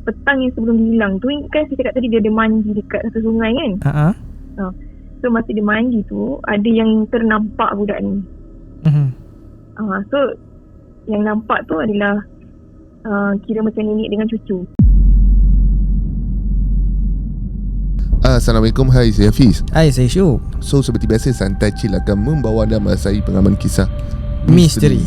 petang yang sebelum dia hilang tu, kan saya cakap tadi dia ada mandi dekat satu sungai kan. So masa dia mandi tu ada yang ternampak budak ni. So yang nampak tu adalah kira macam nenek dengan cucu. Assalamualaikum, hai saya Hafiz. Hai saya Syuk. So seperti biasa, Santai Chill akan membawa anda merasai pengalaman kisah Misteri.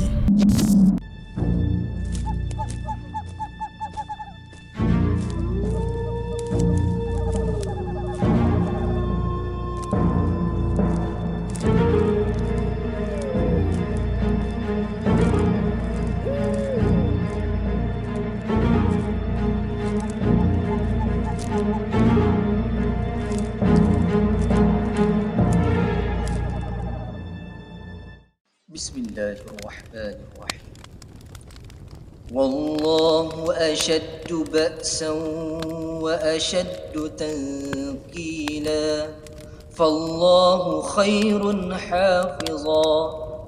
Bismillahirrahmanirrahim. Wallahu ashaddu ba'san wa ashaddu tanqila. Fallahu khairun hafiza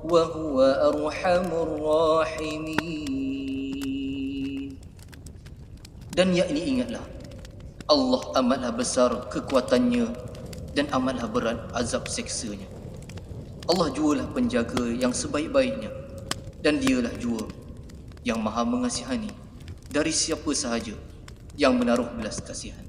wa huwa arhamur rahimin. Dan yakni ingatlah, Allah amatlah besar kekuatannya dan amatlah berat azab seksanya. Allah jualah penjaga yang sebaik-baiknya, dan dialah jua yang maha mengasihani dari siapa sahaja yang menaruh belas kasihan.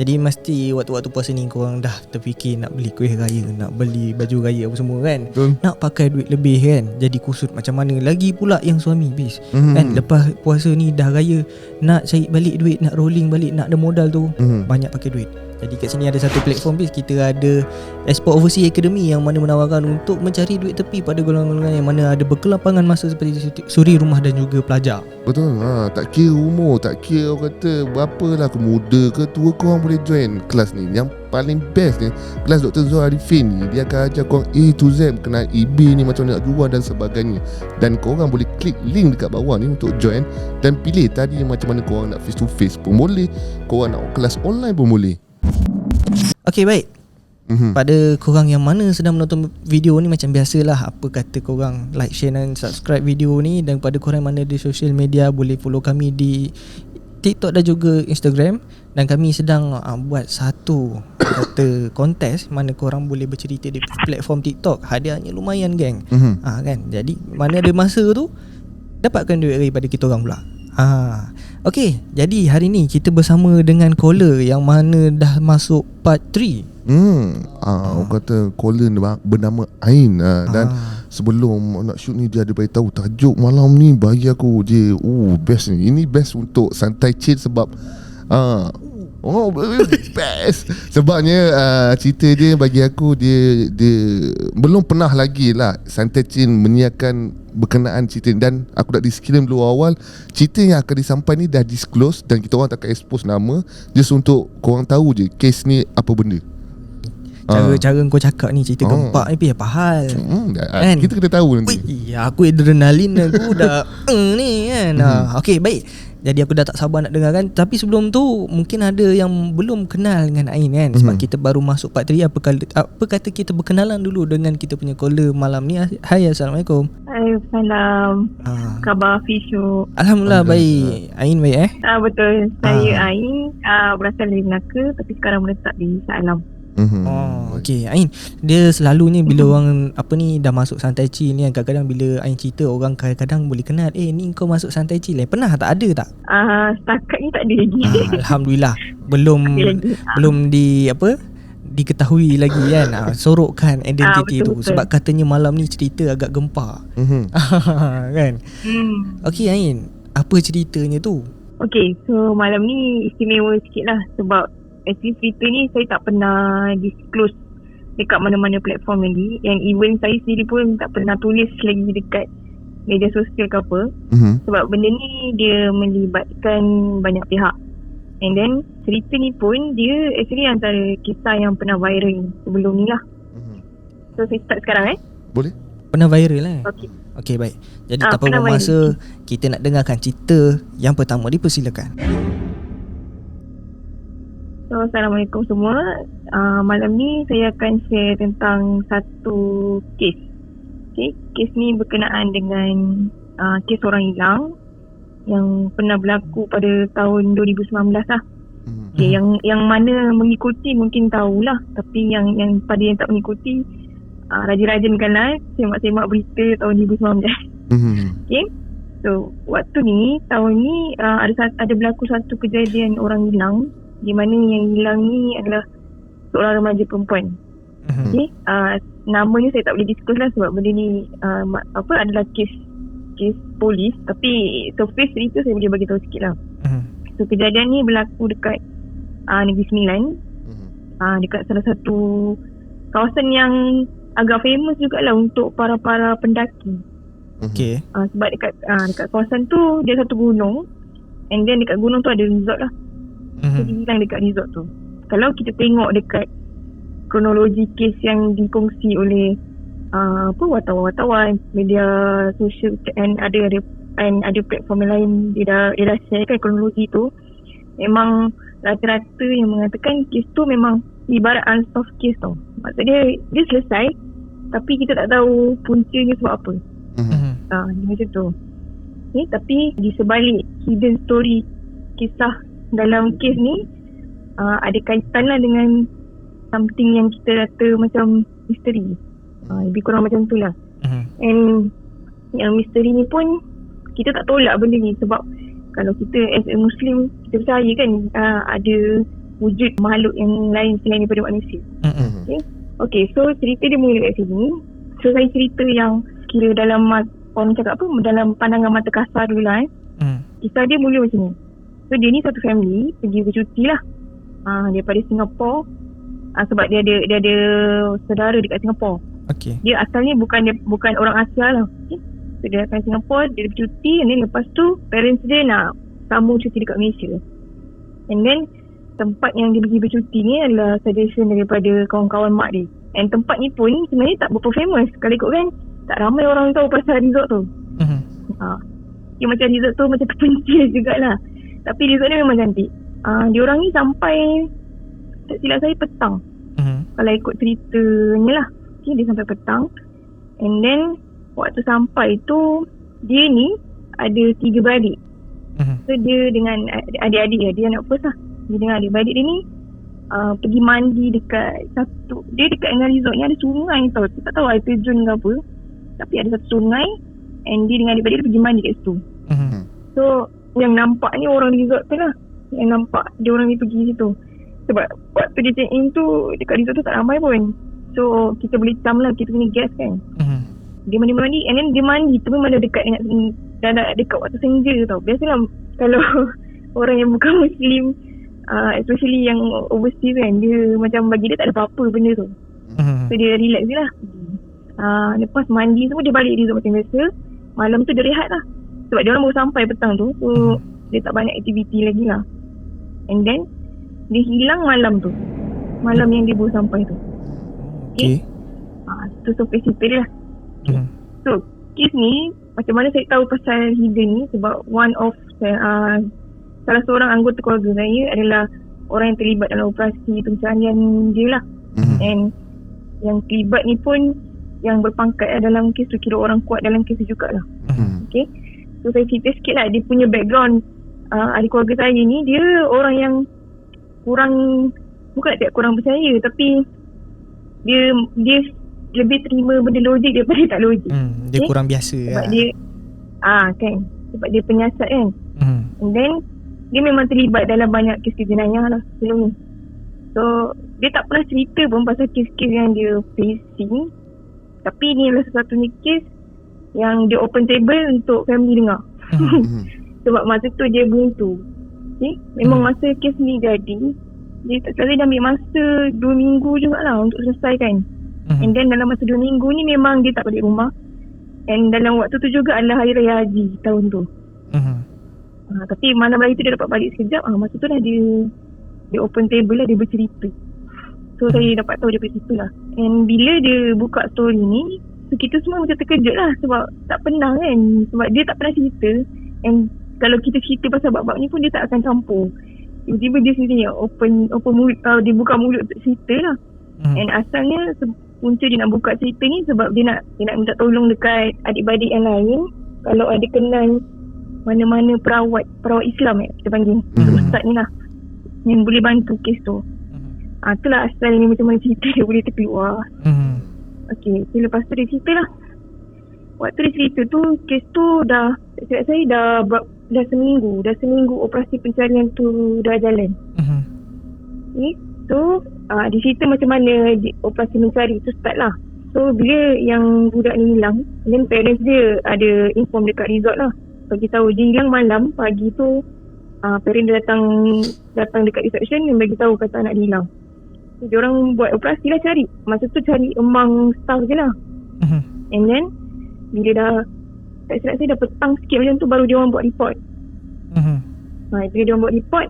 Jadi mesti waktu-waktu puasa ni korang dah terfikir nak beli kuih raya, nak beli baju raya apa semua kan. Nak pakai duit lebih kan. Jadi kusut macam mana. Lagi pula yang suami bis kan, lepas puasa ni dah raya, nak cari balik duit, nak rolling balik, nak ada modal tu, banyak pakai duit. Jadi kat sini ada satu platform bis, kita ada Export Overseas Academy yang mana menawarkan untuk mencari duit tepi pada golongan-golongan yang mana ada berkelapangan masa seperti suri rumah dan juga pelajar. Betul, tak kira umur, tak kira orang kata berapa lah, ke muda ke tua, korang boleh join kelas ni. Yang paling best ni, kelas Dr. Zul Arifin ni, dia akan ajar korang A to Z, kenal eBay ni, macam mana nak jual dan sebagainya. Dan korang boleh klik link dekat bawah ni untuk join dan pilih tadi macam mana korang nak face to face pun boleh, korang nak kelas online pun boleh. Okay, baik. Pada korang yang mana sedang menonton video ni, macam biasalah, apa kata korang like, share dan subscribe video ni. Dan pada korang yang mana di social media, boleh follow kami di TikTok dan juga Instagram. Dan kami sedang buat satu kata kontes mana korang boleh bercerita di platform TikTok. Hadiahnya lumayan geng. Kan. Jadi mana ada masa tu, dapatkan duit daripada kita orang pula. Okay, jadi hari ni kita bersama dengan caller yang mana dah masuk part 3. Orang kata caller bernama Ain. Dan sebelum nak shoot ni, dia ada beritahu tajuk malam ni bagi aku je best ni. Ini best untuk Santai Chill sebab best. Sebabnya cerita dia bagi aku, dia belum pernah lagi lah Santai Chill menyiarkan berkenaan cerita. Dan aku dah disclaimer dulu awal, cerita yang akan disampaikan ni dah disclose dan kita orang tak akan expose nama, just untuk korang tahu je kes ni apa benda. Cara kau cakap ni cerita gempak ni apa hal kan? Kita kena tahu nanti. Aku adrenalin aku dah ni kan. Okay, baik. Jadi aku dah tak sabar nak dengar kan. Tapi sebelum tu, mungkin ada yang belum kenal dengan Ain kan. Sebab kita baru masuk part 3. Apa kata kita berkenalan dulu dengan kita punya caller malam ni. Hai, Assalamualaikum. Waalaikumsalam. Khabar Fisyu? Alhamdulillah baik. Ain baik betul. Saya Ain, berasal dari Melaka tapi sekarang menetap di Shah Alam. Okay, Ain, dia selalunya bila orang dah masuk Santai Chill ni, kadang-kadang bila Ain cerita, orang kadang-kadang boleh kenal, ni kau masuk Santai Chill pernah tak ada tak? Setakat ni tak ada lagi. Alhamdulillah. Belum diketahui lagi kan. Sorokkan identiti tu. Sebab katanya malam ni cerita agak gempak. Kan? Okay, Ain, apa ceritanya tu? Okay, so malam ni istimewa sikit lah. Sebab actually cerita ni saya tak pernah disclose dekat mana-mana platform lagi. Yang even saya sendiri pun tak pernah tulis lagi dekat media sosial ke apa. Sebab benda ni dia melibatkan banyak pihak. And then cerita ni pun dia actually antara kisah yang pernah viral sebelum ni lah. So saya start sekarang Boleh? Pernah viral Okay, baik. Jadi tak apa masa, kita nak dengarkan cerita yang pertama. Dipersilakan. So, Assalamualaikum semua. Malam ni saya akan share tentang satu kes. Okay, kes ni berkenaan dengan kes orang hilang yang pernah berlaku pada tahun 2019 lah. Okay, yang mana mengikuti mungkin tahulah, tapi yang pada yang tak mengikuti, rajin-rajinkanlah semak-semak berita tahun 2019. Okay, so waktu ni tahun ni ada berlaku satu kejadian orang hilang, di mana yang hilang ni adalah seorang remaja perempuan. Okay, namanya saya tak boleh disclose lah sebab benda ni adalah kes polis, tapi surface cerita saya boleh bagi tahu sikit lah. So kejadian ni berlaku dekat Negeri Sembilan, dekat salah satu kawasan yang agak famous jugalah untuk para pendaki. Okay. Sebab dekat kawasan tu dia satu gunung, and then dekat gunung tu ada resort lah. So dia hilang dekat resort tu. Kalau kita tengok dekat kronologi kes yang dikongsi oleh wartawan-wartawan, media sosial, and ada platform lain, dia dah sharekan kronologi tu. Memang rata-rata yang mengatakan kes tu memang ibarat unsolved case tau. Maksudnya dia selesai, tapi kita tak tahu puncanya sebab apa. Macam tu. Okay, tapi di sebalik hidden story kisah dalam kes ni, ada kaitan lah dengan something yang kita kata macam misteri. Lebih kurang macam tu lah. And yang misteri ni pun kita tak tolak benda ni, sebab kalau kita as a Muslim, kita percaya kan ada wujud makhluk yang lain selain daripada manusia. Okay, so cerita dia mula kat sini. So saya cerita yang kira dalam orang cakap dalam pandangan mata kasar dulu lah. Kisah dia mula macam ni. So dia ni satu family pergi bercuti lah daripada Singapura, sebab dia ada saudara dekat Singapura. Okay. Dia asalnya bukan orang Asia lah. Okay? So dia datang Singapura, dia bercuti, and then lepas tu parents dia nak sambung cuti dekat Malaysia. And then tempat yang dia pergi bercuti ni adalah suggestion daripada kawan-kawan mak dia. And tempat ni pun sebenarnya tak berapa famous. Kalau ikut kan, tak ramai orang tahu pasal resort tu. Dia macam resort tu macam terpencil jugalah. Tapi resort ni memang cantik. Diorang ni sampai, tak silap saya, petang. Kalau ikut ceritanya lah. Okay, dia sampai petang. And then waktu sampai tu, dia ni ada 3 beradik. So dia dengan adik-adik dia anak first lah. Dia dengan adik-beradik dia ni pergi mandi dekat dia dekat dengan resort ni ada sungai tau. Saya tak tahu air terjun ke apa, tapi ada satu sungai, and dia dengan adik-beradik dia pergi mandi kat situ. So yang nampak ni orang resort tu lah, yang nampak dia orang ni pergi situ. Sebab waktu dia check in tu dekat resort tu tak ramai pun. So kita boleh tam lah, kita punya guess kan. Dia mandi, and then dia mandi tu memang dah dekat dekat waktu senja tau. Biasalah kalau orang yang bukan Muslim, especially yang overseas kan, dia macam bagi dia tak ada apa-apa benda tu. So dia relax je lah. Lepas mandi semua dia balik resort macam biasa. Malam tu dia rehat lah, sebab dia orang baru sampai petang tu. So dia tak banyak aktiviti lagi lah. And then dia hilang malam tu, malam yang dia baru sampai tu. Okay. Tu surface cerita dia lah. So kes ni macam mana saya tahu pasal hidden ni, sebab one of salah seorang anggota keluarga saya adalah orang yang terlibat dalam operasi pencarian dia lah. And yang terlibat ni pun yang berpangkat dalam kes tu, kira orang kuat dalam kes tu jugalah. Okay, so saya cerita sikit lah dia punya background. Ahli keluarga saya ni dia orang yang bukan tak kurang percaya, tapi dia lebih terima benda logik daripada tak logik. Dia kurang biasa sebab dia kan, sebab dia penyiasat kan. And then dia memang terlibat dalam banyak kes jenayah lah sebelum ni. So dia tak pernah cerita pun pasal kes-kes yang dia facing, tapi ni adalah satu-satunya kes yang dia open table untuk family dengar. Sebab masa tu dia buntu. Okay? Memang masa kes ni jadi, dia tak salah dia ambil masa 2 minggu jugalah untuk selesaikan. And then dalam masa 2 minggu ni memang dia tak balik rumah. And dalam waktu tu juga adalah Hari Raya Haji tahun tu. Tapi malam hari tu dia dapat balik sekejap. Masa tu dah dia open table lah, dia bercerita. So saya dapat tahu dia bercerita lah. And bila dia buka story ni, so kita semua macam terkejut lah, sebab tak pernah kan. Sebab dia tak pernah cerita. And kalau kita cerita pasal bab-bab ni pun dia tak akan campur. Tiba-tiba dia sendiri open mulut, dia buka mulut untuk cerita lah. And asalnya punca dia nak buka cerita ni sebab dia nak minta tolong dekat adik-beradik yang lain. Kalau ada kenal mana-mana perawat Islam kita panggil. Ustaz ni lah yang boleh bantu kes tu. Itulah asalnya macam mana cerita dia boleh terkeluar. Okay, so lepas tu dia cerita lah. Waktu dia cerita tu, kes tu dah seminggu. Dah seminggu operasi pencarian tu dah jalan. Okay, so dia cerita macam mana operasi mencari tu start lah. So bila yang budak ni hilang, then parents dia ada inform dekat resort lah, bagi tahu dia hilang malam. Pagi tu parent dia datang dekat reception dan bagi tahu kata anak dia hilang. So diorang buat operasi lah, cari. Masa tu cari among staff je lah. And then bila dah tak silap saya dah petang sikit macam tu, baru diorang buat report. Bila diorang buat report,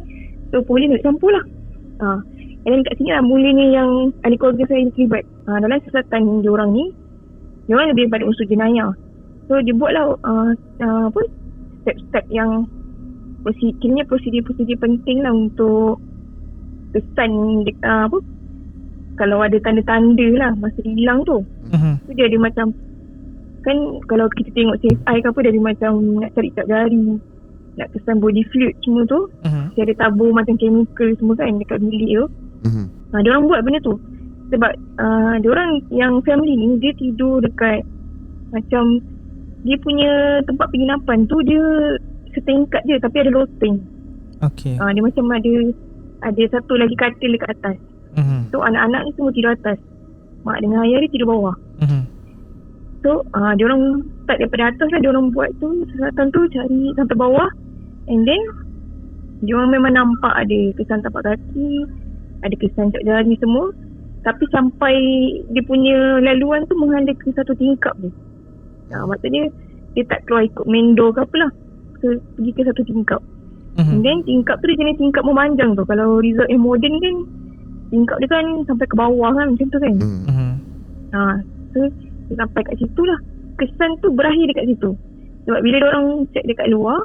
so polis nak campur lah. And then kat sini lah mulanya yang ahli keluarga saya terlibat. Dalam siasatan diorang ni, diorang lebih pada unsur jenayah. So dia buat lah step-step yang kiranya prosedur-prosedur penting lah untuk kesan kalau ada tanda-tanda lah masa dia hilang tu. So dia ada macam, kan kalau kita tengok CSI ke apa, dia ada macam nak cari cap jari, nak kesan body fluid semua tu. Dia ada tabur macam chemical semua kan dekat bilik tu. Diorang buat benda tu sebab diorang yang family ni, dia tidur dekat macam dia punya tempat penginapan tu, dia setingkat je tapi ada loteng. Okay. Dia macam ada satu lagi katil dekat atas. So anak-anak ni semua tidur atas, mak dengan ayah dia tidur bawah. So diorang start daripada atas lah, diorang buat tu siasatan tu, cari sampai bawah. And then diorang memang nampak ada kesan tapak kaki, ada kesan cap jari semua. Tapi sampai dia punya laluan tu menghanda ke satu tingkap tu. Maksudnya dia tak keluar ikut main door ke apalah, pergi ke satu tingkap. And then tingkap tu dia jenis tingkap memanjang tu. Kalau resort yang moden kan, tingkap dia kan sampai ke bawah kan, macam tu kan. So dia sampai kat situ lah. Kesan tu berakhir dekat situ. Sebab bila diorang check dekat luar,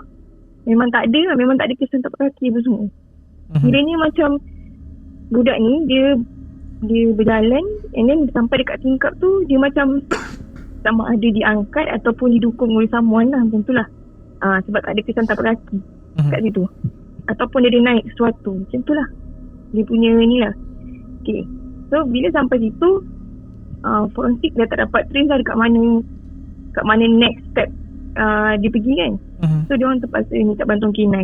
memang tak ada kesan tapak kaki apa semua. Kiranya macam budak ni dia berjalan, and then sampai dekat tingkap tu dia macam sama ada diangkat ataupun didukung oleh someone lah, macam tu lah. Sebab tak ada kesan tapak kaki kat situ, ataupun dia naik sesuatu, macam tu lah dia punya ni lah. Okay, so bila sampai situ, forensik dah tak dapat trace lah kat mana next step dia pergi kan. So dia orang terpaksa minta bantuan K9,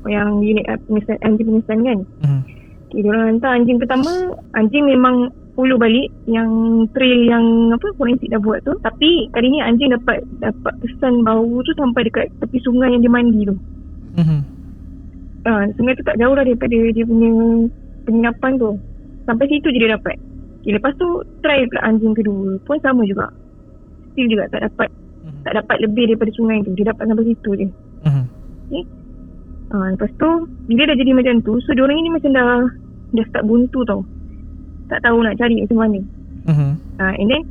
yang unit anjing pengesan kan. Okay, dia orang hantar anjing pertama. Anjing memang follow balik yang trail yang forensik dah buat tu. Tapi kali ni anjing dapat kesan bau tu sampai dekat tepi sungai yang dia mandi tu. Sungai tu tak jauh lah daripada dia punya penginapan tu. Sampai situ je dia dapat. Okay, lepas tu try pula anjing kedua pun sama juga, still juga tak dapat lebih daripada sungai tu. Dia dapat sampai situ je. Okay. Lepas tu bila dah jadi macam tu, so diorang ini macam dah start buntu tau, tak tahu nak cari macam mana. And then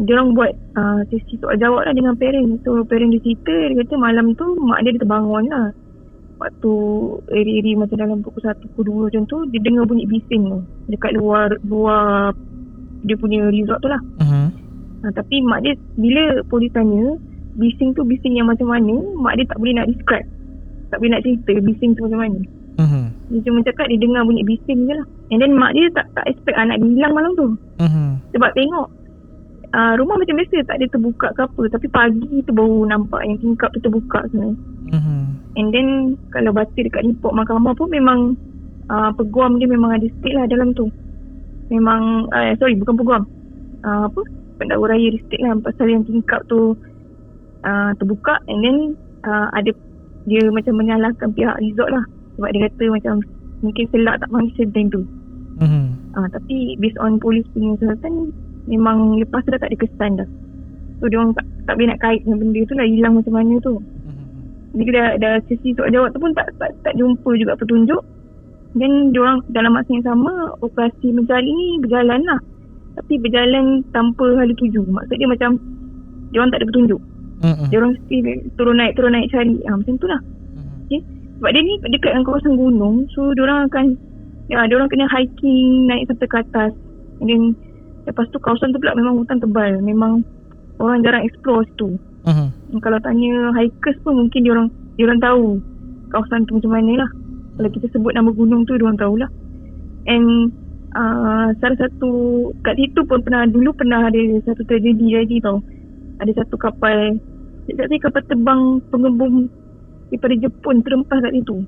diorang buat sesi soal jawab lah dengan parent. So parent dia cerita, dia kata malam tu mak dia terbangun lah, waktu eri-eri macam dalam pukul 1, pukul 2 macam tu, dia dengar bunyi bising tu dekat luar dia punya resort tu lah. Tapi mak dia, bila polis tanya bising tu bising yang macam mana, mak dia tak boleh nak describe, tak boleh nak cerita bising tu macam mana. Dia cuma cakap dia dengar bunyi bising je lah. And then mak dia tak expect anak dia hilang malam tu. Sebab tengok rumah macam biasa, tak ada terbuka ke apa, tapi pagi tu baru nampak yang tingkap tu terbuka sebenarnya. And then kalau baca dekat report mahkamah pun memang peguam dia memang ada state lah dalam tu. Memang bukan peguam, pendakwa raya dia state lah pasal yang tingkap tu terbuka. And then ada dia macam menyalahkan pihak resort lah, sebab dia kata macam mungkin selak tak mangsa time tu. Tapi based on polis punya siasatan, memang lepas tu dah tak ada kesan dah. So diorang tak boleh nak kait dengan benda tu lah, hilang macam mana tu. Bila dah sesi soal jawab tu pun tak jumpa juga petunjuk. Dan diorang dalam masa yang sama, operasi mencari ni berjalan lah, tapi berjalan tanpa hala tuju. Maksud dia macam diorang tak ada petunjuk. Diorang still turun naik cari, macam tu lah. Okay. Sebab dia ni dekat dengan kawasan gunung, so diorang kena hiking naik sampai ke atas. And then lepas tu kawasan tu pula memang hutan tebal, memang orang jarang explore situ. Kalau tanya hikers pun mungkin diorang tahu kawasan tu macam mana lah. Kalau kita sebut nama gunung tu diorang tahulah. And salah satu kat situ pun pernah ada satu tragedi lagi tau. Ada satu kapal terbang pengebom daripada Jepun terempas kat situ.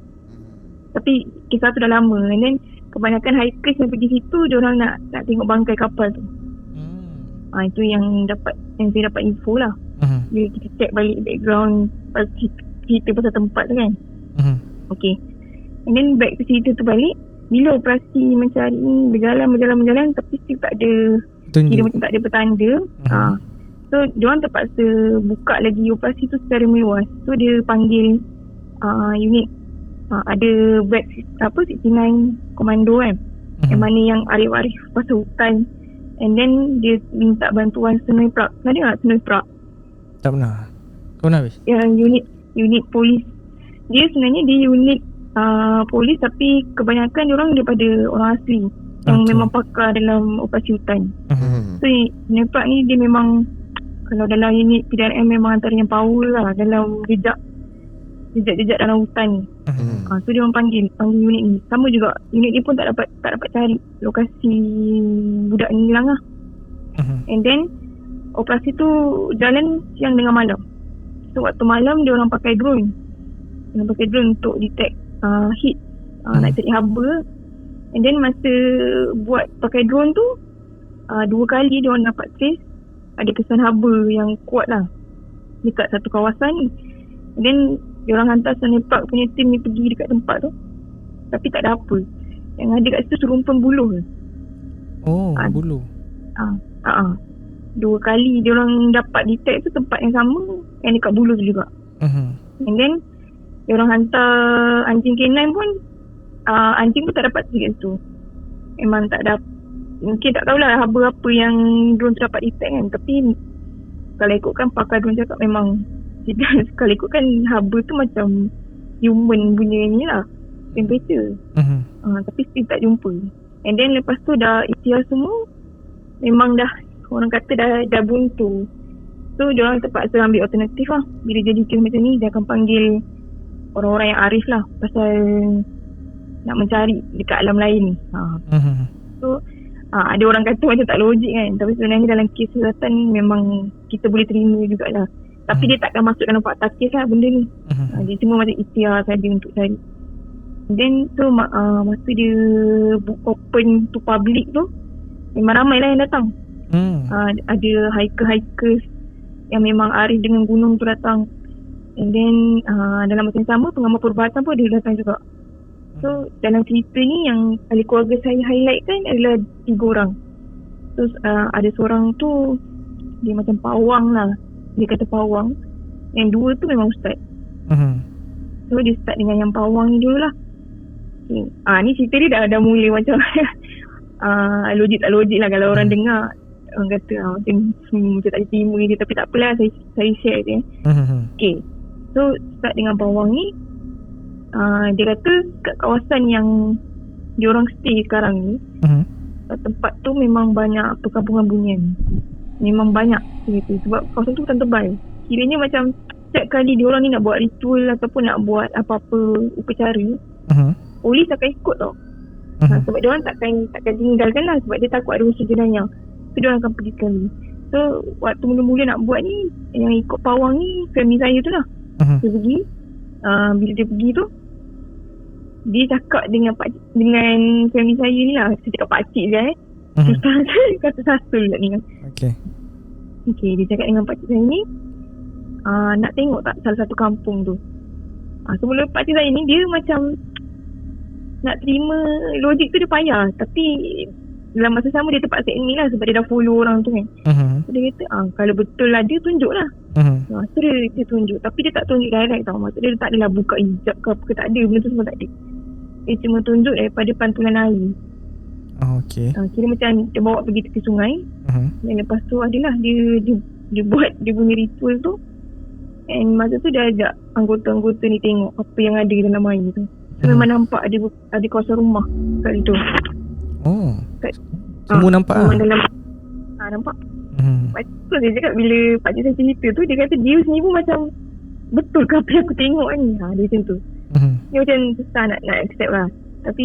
Tapi kisah tu dah lama. And then kebanyakan hikers yang pergi situ diorang nak tengok bangkai kapal tu. Itu yang saya dapat info lah. Bila kita check balik background cerita pasal tempat tu kan. Okay. And then back to cerita tu balik, bila operasi mencari ni berjalan tapi still tak ada, kira macam tak ada petanda. So diorang terpaksa buka lagi operasi tu secara meluas. So dia panggil unit ada batch 69 komando kan, yang mana yang arif-arif pasal hutan. And then dia minta bantuan Senoi Prak. Pernah dengar Senoi Prak? Tak pernah. Kau pernah habis? Yang unit polis. Dia sebenarnya unit polis, tapi kebanyakan diorang daripada orang asli yang memang pakar dalam operasi hutan. So Senoi Prak ni dia memang, kalau dalam unit PDRM memang antara yang power lah dalam jejak dalam hutan ni. So dia orang panggil unit ni. Sama juga unit ni pun tak dapat cari lokasi budak ni hilang lah. And then operasi tu jalan siang dengan malam. So waktu malam dia orang pakai drone. Untuk detect hit, nak cari haba. And then masa buat pakai drone tu, 2 kali dia orang dapat trace ada kesan haba yang kuat lah dekat satu kawasan ni. And then diorang hantar Senoi Prak punya tim ni pergi dekat tempat tu, tapi tak ada apa. Yang ada kat situ serumpan buluh. Buluh. 2 kali diorang dapat detect tu tempat yang sama, yang dekat buluh tu juga. And then diorang hantar anjing K9 pun, anjing pun tak dapat pergi kat situ. Memang tak ada, mungkin tak tahulah haba apa yang drone tu dapat detect kan. Tapi kalau ikutkan pakar drone cakap, memang kalau ikutkan haba tu macam human punya ni lah, temperature. Tapi still tak jumpa. And then lepas tu dah ikhtiar semua, memang dah, orang kata dah buntu. So diorang terpaksa ambil alternatif lah. Bila jadi kes macam ni, dia akan panggil orang-orang yang arif lah pasal nak mencari dekat alam lain ni. So ada orang kata macam tak logik kan, tapi sebenarnya dalam kes kesihatan memang kita boleh terima jugalah. Tapi dia takkan masuk dalam fakta kes lah benda ni. Dia cuma macam ikhtiar saja untuk cari. Then so masa dia open to public tu, memang ramai lah yang datang. Ada hiker-hikers yang memang arif dengan gunung tu datang. And then dalam masa yang sama, pengamal perubatan pun dia datang juga. So dalam cerita ni yang ahli keluarga saya highlight kan adalah 3 orang. Terus ada seorang tu dia macam pawang lah. Dia kata pawang. Yang 2 tu memang ustaz. So dia start dengan yang pawang ni dulu lah. Ni cerita dia dah mula macam logik tak logik lah. Kalau orang dengar, orang kata macam tak diterima je. Tapi tak apalah, saya share je. Okay. So start dengan pawang ni, dia kata kat kawasan yang diorang stay sekarang ni, tempat tu memang banyak perkampungan bunian. Memang banyak gitu. Sebab kawasan tu hutan tebal. Kiranya macam setiap kali diorang ni nak buat ritual ataupun nak buat apa-apa upacara, polis akan ikut tau. Sebab diorang takkan tinggalkan lah, sebab dia takut ada unsur jenayah. So diorang akan pergi sekali. So waktu mula-mula nak buat ni, yang ikut pawang ni family saya tu lah. Dia pergi, bila dia pergi tu, dia cakap dengan family saya ni lah. Saya cakap pakcik je susah kata sasul lah ni kan. Okay, dia cakap dengan pakcik saya ni, nak tengok tak salah satu kampung tu. Semula pakcik saya ni dia macam nak terima logik tu dia payah. Tapi dalam masa sama dia terpaksa ni lah, sebab dia dah follow orang tu kan. So dia kata kalau betul lah dia tunjuk lah. So dia tunjuk, tapi dia tak tunjuk direct tau. Maksudnya dia tak adalah buka hijab ke apa ke, tak ada. Benda tu semua tak ada. Dia cuma tunjuk daripada pantulan air. Kira macam dia bawa pergi tepi sungai. Dan lepas tu adalah dia buat dia punya ritual tu. And masa tu dia ajak anggota-anggota ni tengok apa yang ada dalam air tu. So memang nampak ada kawasan rumah kat situ. Semua nampak lah dalam, nampak. Betul dia cakap bila pakcik saya cerita tu, dia kata dia sendiri pun macam betul ke apa yang aku tengok ni. Dia macam tu. Dia macam susah nak accept lah. Tapi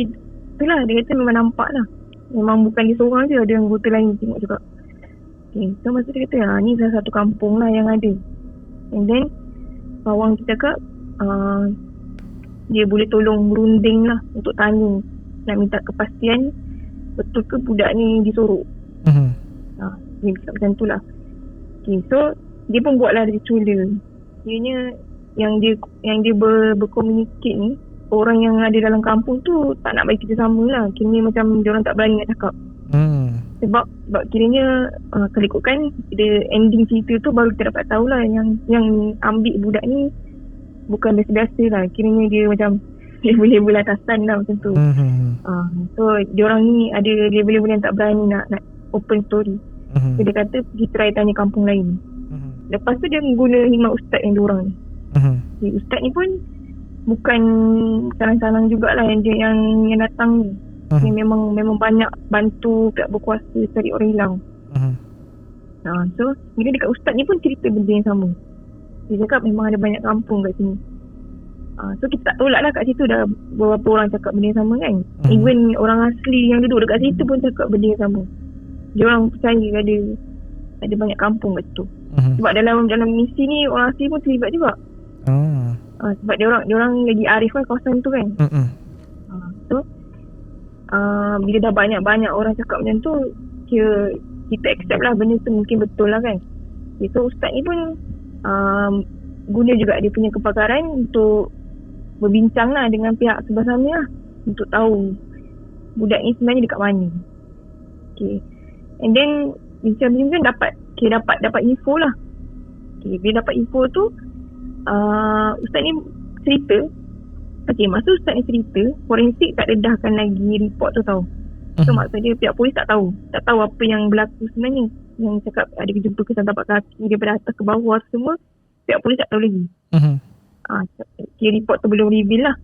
itulah, dia kata memang nampak lah. Memang bukan dia seorang je, ada anggota lain tengok juga. Okay, so masa dia kata ni salah satu kampung lah yang ada. And then pawang tu cakap dia boleh tolong merunding lah untuk tanya, nak minta kepastian betul ke budak ni disorok. Dia cakap macam tu lah. Okay, so dia pun buatlah ritual dia. Kiranya yang dia berkomunikate ni, orang yang ada dalam kampung tu tak nak bagi kerjasama lah. Kiranya macam dia orang tak berani nak cakap. Sebab kiranya kalau ikutkan the ending cerita tu baru kita dapat tahulah yang ambil budak ni bukan biasa-biasa lah. Kiranya dia macam level-level atasan lah macam tu. So diorang ni ada level-level yang tak berani nak open story. So dia kata pergi try tanya kampung lain. Lepas tu dia guna hikmat ustaz yang diorang ni. Ustaz ni pun bukan salang-salang jugalah yang datang ni. Dia memang banyak bantu pihak berkuasa cari orang hilang. So bila dekat ustaz ni pun cerita benda yang sama. Dia cakap memang ada banyak kampung kat sini. So kita tak tolak lah, kat situ dah beberapa orang cakap benda yang sama kan. Even orang asli yang duduk dekat situ pun cakap benda yang sama. Dia orang percaya ada banyak kampung kat situ. Sebab dalam misi ni orang asli pun terlibat juga. Sebab dia orang lagi arif kan kawasan tu kan. So bila dah banyak orang cakap macam tu, kita accept lah benda tu mungkin betul lah kan. So ustaz ni pun guna juga dia punya kepakaran untuk berbincang lah dengan pihak sebelah sana lah, untuk tahu budak ni sebenarnya dekat mana. Okay. And then bincang-bincang dapat info lah. Okay, bila dapat info tu ustaz ni cerita. Okay, masa ustaz ni cerita, forensik tak dedahkan lagi report tu tau. So maksudnya pihak polis tak tahu apa yang berlaku sebenarnya. Yang cakap ada jumpa kesan tapak kaki daripada atas ke bawah semua, pihak polis tak tahu lagi. Report tu belum reveal lah.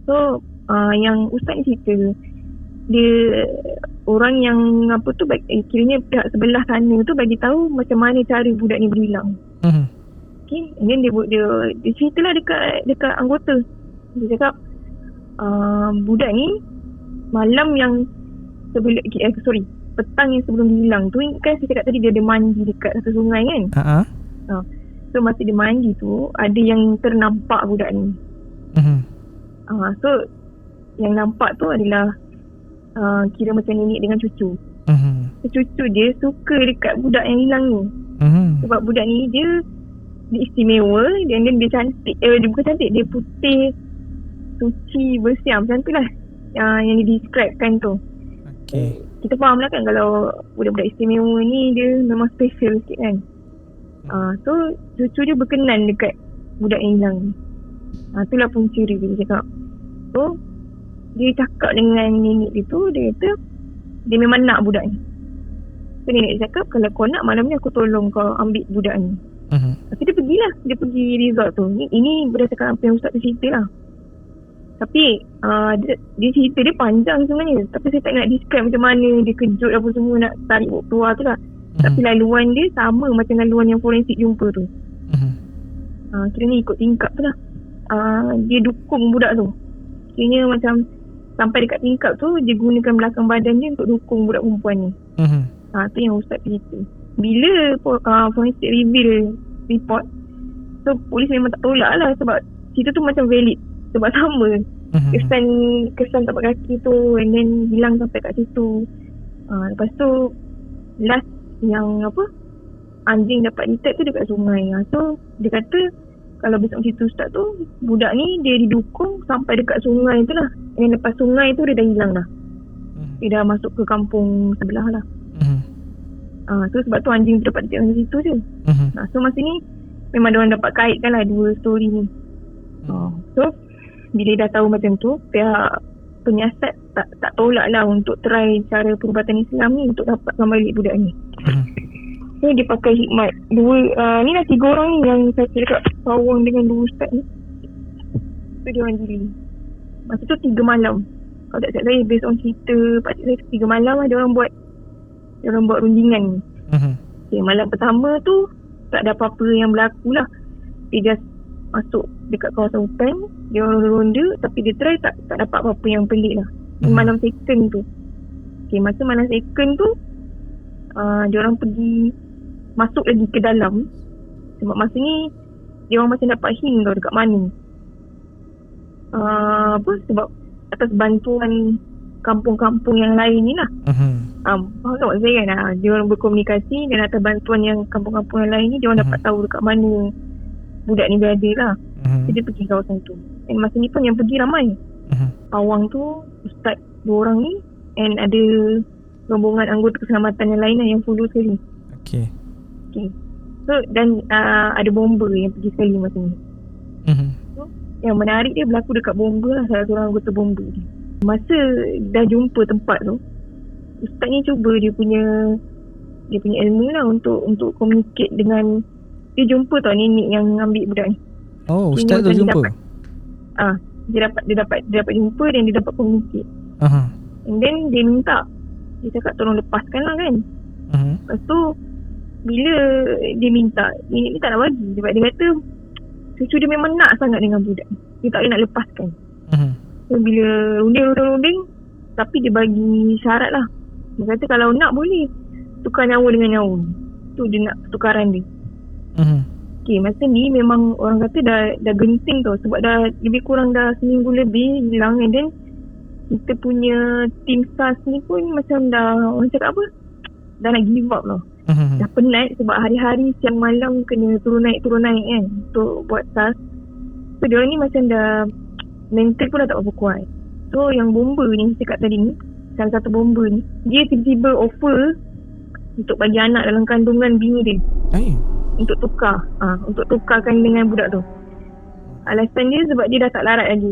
So yang ustaz ni cerita, dia orang yang apa tu kiranya pihak sebelah sana tu bagi tahu macam mana cara budak ni berhilang. Okay, and then dia ceritalah dekat anggota. Dia cakap budak ni malam yang petang yang sebelum dia hilang tu, kan saya cakap tadi dia ada mandi dekat satu sungai kan. So masa dia mandi tu ada yang ternampak budak ni. So yang nampak tu adalah kira macam nenek dengan cucu. Cucu dia suka dekat budak yang hilang ni. Sebab budak ni dia istimewa, dan dia cantik. Dia bukan cantik, dia putih, suci, bersih, macam tu lah yang di-describekan tu. Okay. Kita faham lah kan kalau budak-budak istimewa ni dia memang special sikit kan. So cucu dia berkenan dekat budak yang hilang ni. Itulah punca dia cakap. So dia cakap dengan nenek dia tu, dia kata dia memang nak budak ni. So nenek dia cakap, kalau kau nak malam ni aku tolong kau ambil budak ni. Tapi dia pergi resort tu. Ini berdasarkan apa yang ustaz tu cerita lah. Tapi dia cerita dia panjang sebenarnya. Tapi saya tak nak describe macam mana dia kejut apa semua nak tarik keluar tu lah. Tapi laluan dia sama macam laluan yang forensik jumpa tu. Kira ni ikut tingkap tu lah. Dia dukung budak tu. Kiranya macam sampai dekat tingkap tu, dia gunakan belakang badan dia untuk dukung budak perempuan ni. Tu yang ustaz cerita. Bila forensik reveal report, so polis memang tak tolak lah, sebab cerita tu macam valid. Sebab sama kesan tapak kaki tu, and then hilang sampai kat situ. Lepas tu last yang anjing dapat detect tu dekat sungai. So dia kata kalau besok cerita ustaz tu, budak ni dia didukung sampai dekat sungai tu lah. Dan lepas sungai tu dia dah hilang dah. Dia dah masuk ke kampung sebelah lah. So sebab tu anjing tu dapat detect dari situ je. So masa ni memang diorang dapat kaitkan lah dua story ni. So bila dah tahu macam tu, pihak penyiasat tak tolak lah untuk try cara perubatan Islam ni untuk dapatkan balik budak ni. So dia pakai hikmat. Ni lah 3 orang ni yang saya cakap, pawang dengan 2 ustaz ni. So dia orang diri. Masa tu 3 malam. Kalau tak cakap saya, based on cerita pakcik saya, 3 malam lah dia orang buat rundingan ni. Malam pertama tu tak ada apa-apa yang berlaku lah. Dia just masuk dekat kawasan hutan, dia orang ronda, tapi dia try tak dapat apa-apa yang pelik lah. Malam second tu. Masa malam second tu dia orang pergi masuk lagi ke dalam. Sebab masa ni dia orang macam dapat hint tau dekat mana. Sebab atas bantuan kampung-kampung yang lain ni lah. Faham tak maksud saya kan? Dia orang berkomunikasi dan atas bantuan yang kampung-kampung yang lain ni, dia orang dapat tahu dekat mana budak ni berada lah. Jadi dia pergi kawasan tu. Dan masa ni pun yang pergi ramai. Pawang tu, ustaz 2 orang ni, and ada rombongan anggota keselamatan yang lain lah yang follow sekali. Okay. So dan ada bomba yang pergi sekali masa ni. So, yang menarik dia berlaku dekat bomba lah, salah seorang anggota bomba ni. Masa dah jumpa tempat tu, ustaz ni cuba dia punya ilmu lah untuk communicate dengan, dia jumpa tau nenek yang ambil budak ni. Oh, ustaz tu jumpa? Dia dapat jumpa dan dia dapat communicate. And then dia minta, dia cakap tolong lepaskan lah kan. Lepas tu bila dia minta, nenek ni tak nak bagi. Sebab dia kata cucu dia memang nak sangat dengan budak ni, dia tak boleh nak lepaskan. So bila runding, tapi dia bagi syarat lah. Dia kata kalau nak boleh tukar nyawa dengan nyawa. Tu dia nak pertukaran dia. Masa ni memang orang kata dah genting tau. Sebab dah lebih kurang dah seminggu lebih hilang. And then kita punya tim SAS ni pun macam dah, orang cakap apa, dah nak give up tau. Dah penat sebab hari-hari siang malam kena turun naik kan untuk buat SAS. So dia ni macam dah mental pun dah tak berapa kuat. So yang bomba ni cakap tadi ni, salah satu bomba ni, dia tiba-tiba offer untuk bagi anak dalam kandungan bini dia. Untuk tukarkan dengan budak tu. Alasan dia sebab dia dah tak larat lagi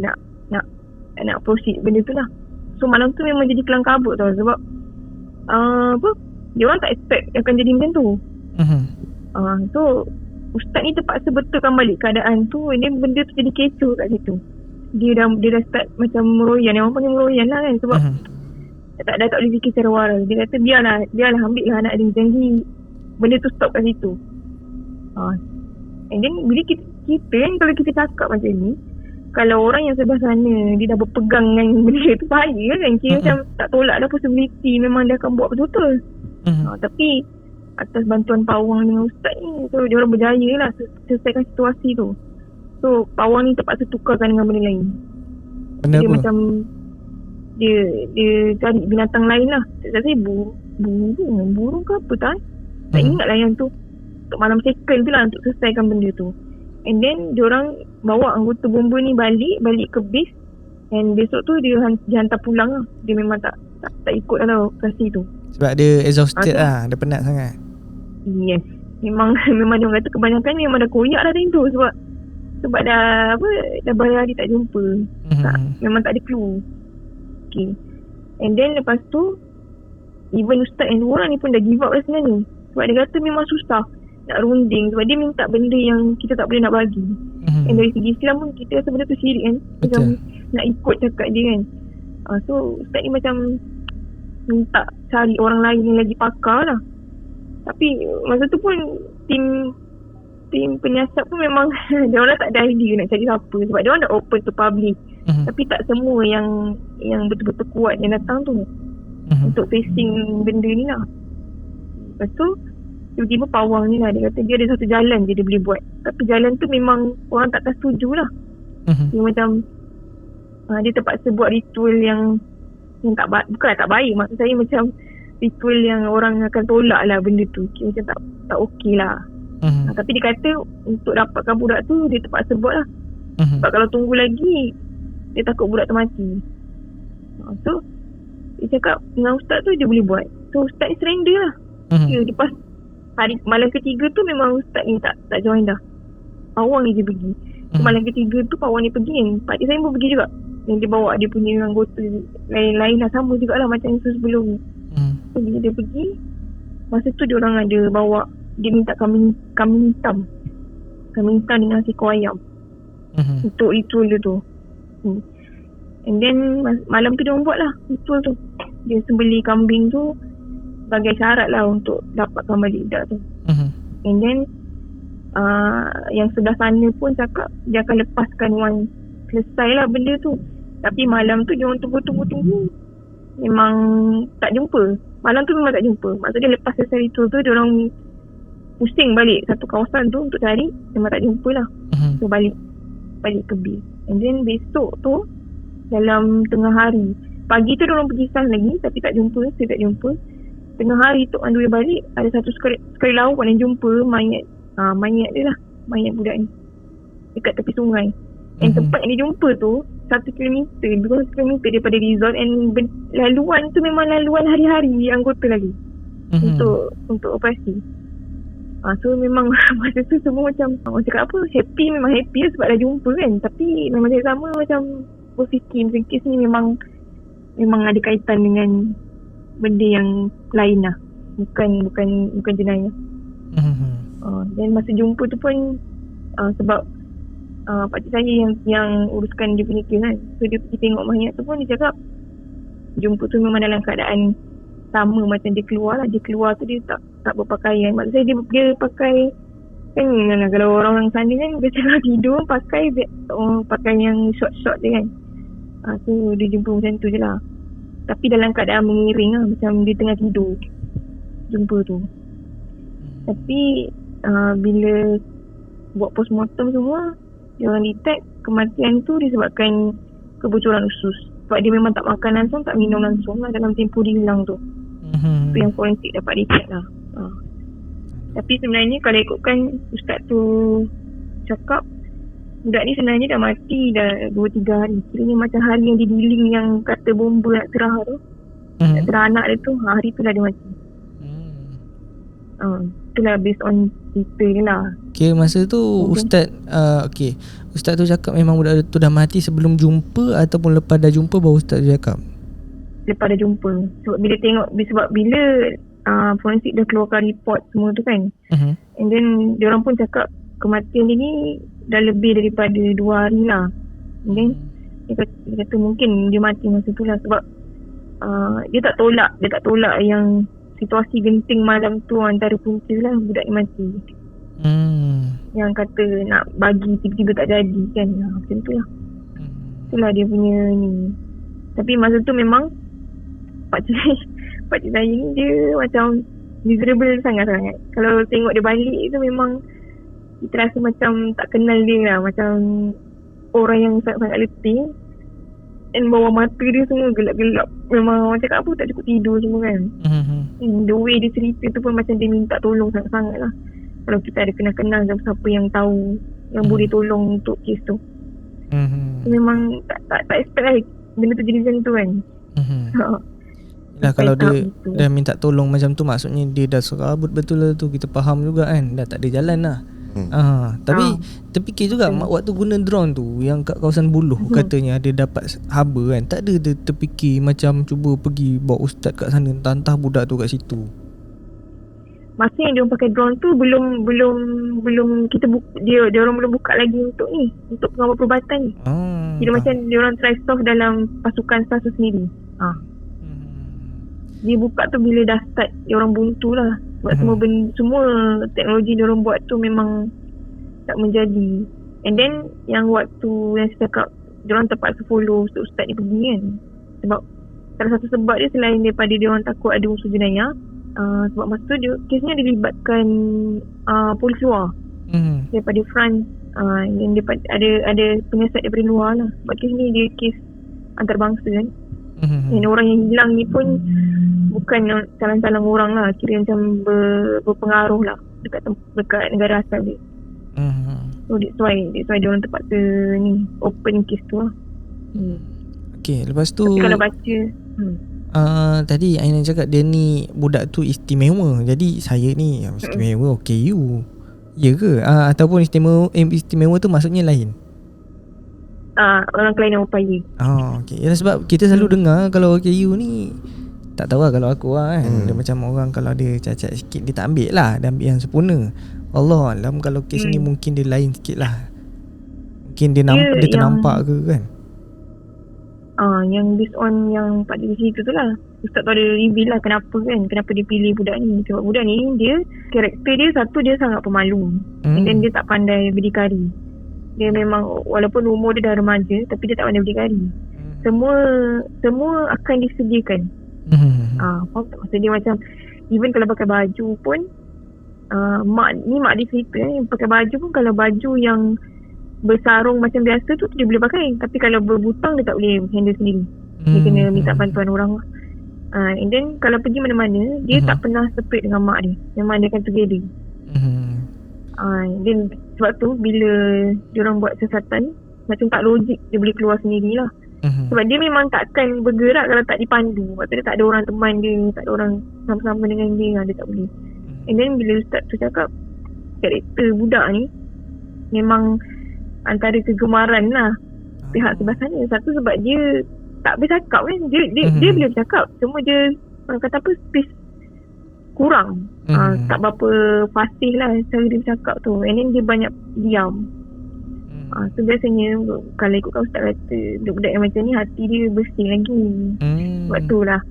nak proceed benda tu lah. So malam tu memang jadi kelang kabut tau. Sebab dia orang tak expect akan jadi macam tu. So ustaz ni terpaksa betulkan balik keadaan tu. And benda tu jadi kecoh kat situ. Dia dah start macam meroyan. Yang orang panggil meroyan lah kan. Sebab dah tak boleh fikir secara waras. Dia kata biarlah ambil lah anak dia. Janji benda tu stop kat situ. And then bila kita kan, kalau kita cakap macam ni, kalau orang yang sebelah sana dia dah berpegang dengan benda tu, bahaya kan. Kira macam tak tolak dah possibility, memang dia akan buat betul-betul. Tapi atas bantuan pawang dengan ustaz ni, so dia orang berjaya lah selesaikan situasi tu. So pawang ni terpaksa tukarkan dengan benda lain. Benda dia apa? Macam dia cari binatang lain lah. Tak saya burung ke apa tak? Tak ingat lah yang tu. Untuk malam second tu lah untuk selesaikan benda tu. And then diorang bawa anggota bomba ni balik ke base. And besok tu dia hantar pulang lah. Dia memang tak ikut lah operasi tu. Sebab dia exhausted lah, dia penat sangat. Yes. Memang dia kata kebanyakan memang dah koyak dah time tu. Sebab dah berhari tak jumpa. Memang tak ada clue. Okay. And then lepas tu, even ustaz yang 2 orang ni pun dah give up lah sebenarnya. Sebab dia kata memang susah nak runding. Sebab dia minta benda yang kita tak boleh nak bagi. And dari segi Islam pun kita rasa benda tu syirik kan. Macam nak ikut cakap dia kan. So ustaz ni macam minta cari orang lain yang lagi pakar lah. Tapi masa tu pun tim penyiasat pun memang dia orang tak ada idea nak cari siapa. Sebab dia orang dah open to public. Tapi tak semua yang betul-betul kuat yang datang tu untuk facing benda ni lah. Lepas tu tiba-tiba pawang ni lah, dia kata dia ada satu jalan je dia boleh buat. Tapi jalan tu memang orang tak setuju lah. Dia macam dia terpaksa buat ritual yang tak baik. Bukanlah tak baik, maksud saya macam ritual yang orang akan tolak lah benda tu. Macam tak okey lah. Tapi dia kata untuk dapatkan budak tu dia terpaksa buat lah. Sebab kalau tunggu lagi dia takut budak tu mati. So dia cakap dengan ustaz tu dia boleh buat. So ustaz ni surrender lah. Lepas hari malam ketiga tu memang ustaz ni tak join dah. Pawang ni dia pergi. So, malam ketiga tu pawang ni pergi kan. Pakcik saya pun pergi juga. Yang dia bawa dia punya anggota lain-lain lah. Sama jugalah macam yang sebelum ni. So bila dia pergi, masa tu dia orang ada bawa, dia minta kambing hitam. Kambing hitam dengan nasi kuah ayam. Untuk ritual dia tu. And then malam tu dia orang buat lah ritual tu. Dia sembelih kambing tu. sebagai syarat lah untuk dapatkan balik budak tu. And then yang sebelah sana pun cakap dia akan lepaskan once selesai lah benda tu. Tapi malam tu dia orang tunggu. Memang tak jumpa. Malam tu memang tak jumpa. Maksudnya lepas selesai itu tu dia orang pusing balik satu kawasan tu untuk cari. Memang tak jumpa lah. So balik ke base. And then besok tu dalam tengah hari, pagi tu dia orang pergi sah lagi tapi tak jumpa. Saya tak jumpa. Tengah hari tu on the way balik, ada satu sekali lawan yang jumpa mayat dia lah, mayat budak ni dekat tepi sungai. And tempat yang dia jumpa tu 1 kilometer daripada resort. And laluan tu memang laluan hari-hari anggota lagi untuk operasi. So memang masa tu semua macam orang cakap apa, happy, memang happy lah sebab dah jumpa kan. Tapi memang saya sama macam berfikir macam kes ni memang ada kaitan dengan benda yang lain lah, bukan jenayah. Dan masa jumpa tu pun sebab pakcik saya yang uruskan dia punya kes kan. So dia pergi tengok mayat tu pun dia cakap jumpa tu memang dalam keadaan sama macam dia keluar lah. Dia keluar tu dia tak berpakaian. Maksud saya dia pakai kan, kalau orang sana kan biasa kalau tidur pakai yang short dia kan. So dia jumpa macam tu je lah. Tapi dalam keadaan mengiring lah, macam dia tengah tidur jumpa tu. Tapi bila buat postmortem semua, dia orang detect kematian tu disebabkan kebocoran usus. Sebab dia memang tak makan langsung, tak minum langsung lah dalam tempoh dia hilang tu. Itu yang forensik dapat detect lah. Tapi sebenarnya kalau ikutkan ustaz tu cakap, budak ni sebenarnya dah mati dah 2-3 hari. Kiranya macam hari yang didiling yang kata bomba nak serah tu, nak serah anak dia tu, hari tu lah dia mati. Itulah based on cerita ni lah. Okay, masa tu ustaz ustaz tu cakap memang budak tu dah mati sebelum jumpa ataupun lepas dah jumpa baru ustaz tu cakap? Lepas dah jumpa. Sebab bila forensik dah keluarkan report semua tu kan, and then diorang pun cakap kematian dia ni dah lebih daripada 2 hari lah. And then dia kata mungkin dia mati masa tu lah sebab dia tak tolak yang situasi genting malam tu antara punca lah budak ni mati. Yang kata nak bagi tiba-tiba tak jadi kan, macam tu lah. Itulah dia punya ni. Tapi masa tu memang pakcik saya ni dia macam miserable sangat-sangat. Kalau tengok dia balik tu memang kita rasa macam tak kenal dia lah, macam orang yang sangat-sangat letih. Dan bawah mata dia semua gelap-gelap. Memang macam apa tak cukup tidur semua kan. The way dia cerita tu pun macam dia minta tolong sangat-sangat lah. Kalau kita ada kenal-kenal siapa yang tahu yang boleh tolong untuk kes tu. Memang tak expect lah benda tu jadi macam tu kan. Lah kalau dia dah minta tolong macam tu, maksudnya dia dah serabut betul lah tu. Kita faham juga kan, dah tak ada jalan lah. Tapi terfikir juga waktu guna drone tu yang kat kawasan Buluh, katanya ada dapat haba kan. Tak ada dia terfikir macam cuba pergi bawa ustaz kat sana, entah budak tu kat situ. Masa yang dia orang pakai drone tu belum kita dia orang belum buka lagi untuk pengawal perubatan ni. Jadi macam dia orang try soft dalam pasukan SAS tu sendiri. Dia buka tu bila dah start dia orang buntu lah. Sebab semua teknologi dia orang buat tu memang tak menjadi. And then yang waktu yang saya cakap dia orang terpaksa follow ustaz ni pergi kan. Sebab salah satu sebab dia selain daripada dia orang takut ada unsur jenayah, sebab masa tu kesnya dilibatkan polis luar daripada France, yang ada penyiasat daripada luar lah. Sebab kes ni dia kes antarabangsa kan. Dan orang yang hilang ni pun bukan calon-calon orang lah, kira macam berpengaruh lah dekat negara asal dia. So that's why dia orang terpaksa ni open case tu lah. Okay, lepas tu tapi kalau baca tadi Aina cakap dia ni budak tu istimewa. Jadi saya ni istimewa OKU, ya ke? Ataupun istimewa tu maksudnya lain? Orang kelainan upaya. Okay. Yalah, sebab kita selalu dengar kalau OKU ni, tak tahu lah kalau aku lah kan, dia macam orang kalau dia cacat sikit dia tak ambil lah, dia ambil yang sempurna. Allah alam kalau kes ni mungkin dia lain sikit lah. Mungkin dia ternampak ke kan. Yang based on yang pada situ tu lah, ustaz tu ada reveal lah kenapa dia pilih budak ni. Sebab budak ni dia, karakter dia satu, dia sangat pemalu, and then dia tak pandai berdikari. Dia memang walaupun umur dia dah remaja, tapi dia tak pandai berdikari. Semua akan disediakan. Faham tak? Maksud dia macam even kalau pakai baju pun, mak dia cerita pakai baju pun, kalau baju yang bersarung macam biasa tu dia boleh pakai, tapi kalau berbutang dia tak boleh handle sendiri. Dia kena minta bantuan orang. And then kalau pergi mana-mana, dia tak pernah separate dengan mak dia, memang dia akan together. Then sebab tu bila diorang buat siasatan macam tak logik, dia boleh keluar sendirilah. Sebab dia memang takkan bergerak kalau tak dipandu. Sebab tu dia tak ada orang teman dia, tak ada orang sama-sama dengan dia, dia tak boleh. And then bila ustaz tu cakap karakter budak ni memang antara kegemaran lah pihak sebelah sana. Satu sebab dia tak boleh cakap kan. Dia boleh bercakap, cuma dia kata apa, space kurang. Tak berapa fasih lah cara dia bercakap tu. And then dia banyak diam. So biasanya kalau ikutkan ustaz kata, budak-budak yang macam ni hati dia bersih lagi. Sebab tu lah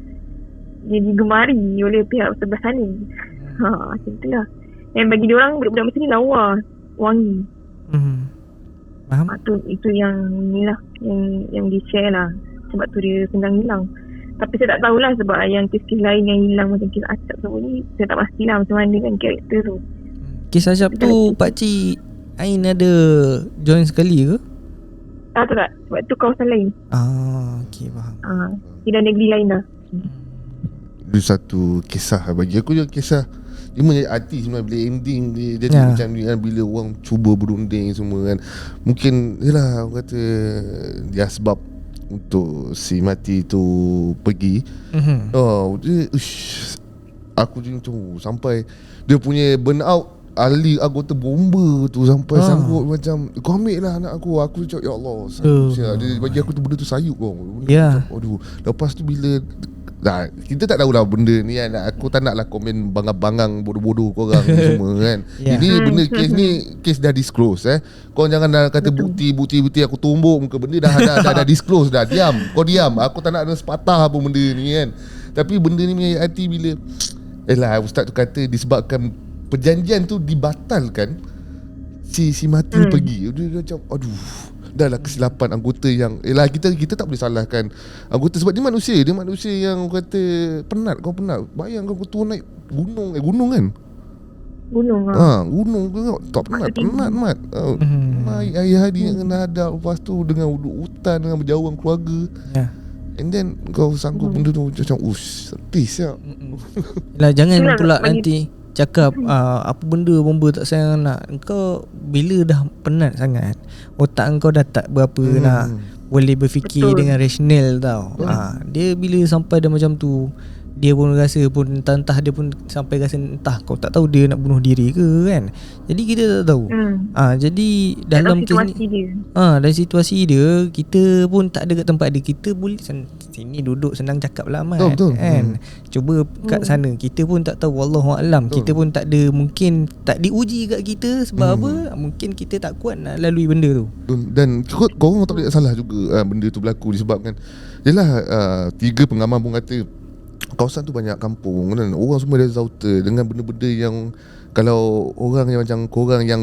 dia digemari oleh pihak sebelah sana. Macam tu lah. Dan bagi diorang budak-budak macam ni lawa, wangi. Faham? Itu yang ni lah, yang di share lah. Sebab tu dia senang hilang. Tapi saya tak tahulah sebab yang kes-kes lain yang hilang macam kes Acap semua ni, saya tak pastilah macam mana kan karakter tu. Kes Acap tu pakcik Ain ada join sekali ke? Tak. Sebab tu kawasan lain. Okay, faham. Tidak negeri lain lah. Itu satu kisah bagi aku, je kisah dia menjadi artis sebenarnya. Bila ending dia macam ni kan, bila orang cuba berunding semua kan, mungkin yelah orang kata dia sebab untuk si mati tu pergi. Aku macam sampai dia punya burn out ahli anggota bomba tu sampai sanggup macam, kau ambil lah anak aku. Aku cakap ya Allah, dia bagi aku tu benda tu sayup kau. Aduh. Lepas tu bila kita tak tahulah benda ni kan. Aku tak naklah komen bangang-bangang bodoh-bodoh korang ni semua kan. Ini benda kes ni, kes dah disclose Kau jangan dah kata bukti aku tumbuk muka benda dah disclose dah. Kau diam. Aku tak nak ada sepatah apa benda ni kan. Tapi benda ni menyayat hati bila ustaz tu kata disebabkan perjanjian tu dibatalkan, si mati pergi. Dia macam aduh, dah lah kesilapan anggota yang kita tak boleh salahkan anggota sebab dia manusia yang kata penat. Kau penat, bayang kau tua naik gunung kan. Gunung tak penat mat. Mai ayah dia kena hadap, lepas tu dengan duduk hutan dengan berjauhan keluarga. And then kau sanggup benda tu macam sedih siap. Jangan pula nanti cakap apa benda bomba tak sayang anak. Kau bila dah penat sangat, otak kau dah tak berapa nak boleh berfikir dengan rasional tau. Dia bila sampai dah macam tu, dia pun rasa pun entah dia pun sampai rasa entah kau tak tahu dia nak bunuh diri ke kan. Jadi kita tak tahu. Jadi dalam kes ni dalam situasi dia, kita pun tak ada kat tempat dia. Kita boleh sini duduk senang cakap lah Mat kan. Cuba kat sana kita pun tak tahu, wallahualam. Kita pun tak ada, mungkin tak diuji kat kita. Sebab apa? Mungkin kita tak kuat nak lalui benda tu. Dan korang tak boleh salah juga benda tu berlaku disebabkan yelah 3 pengamal pun kata kawasan tu banyak kampung kan? Orang semua dah zauter dengan benda-benda yang kalau orang yang macam korang yang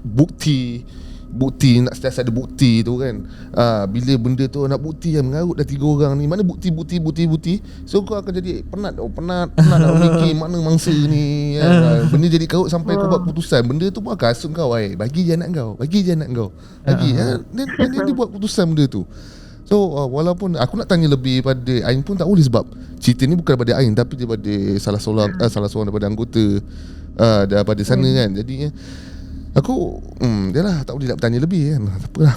bukti nak sentiasa ada bukti tu kan. Bila benda tu nak bukti yang mengarut dah 3 orang ni, mana bukti. So kau akan jadi penat nak fikir mana mangsa ni benda jadi karut sampai kau buat keputusan. Benda tu pun akan asuk kau, bagi je anak kau dan dia buat keputusan benda tu. So walaupun aku nak tanya lebih pada Ain pun tak boleh sebab cerita ni bukan daripada Ain tapi daripada salah seorang daripada anggota daripada sana kan. Jadi aku yalah tak boleh nak bertanya lebih kan. Tak apalah.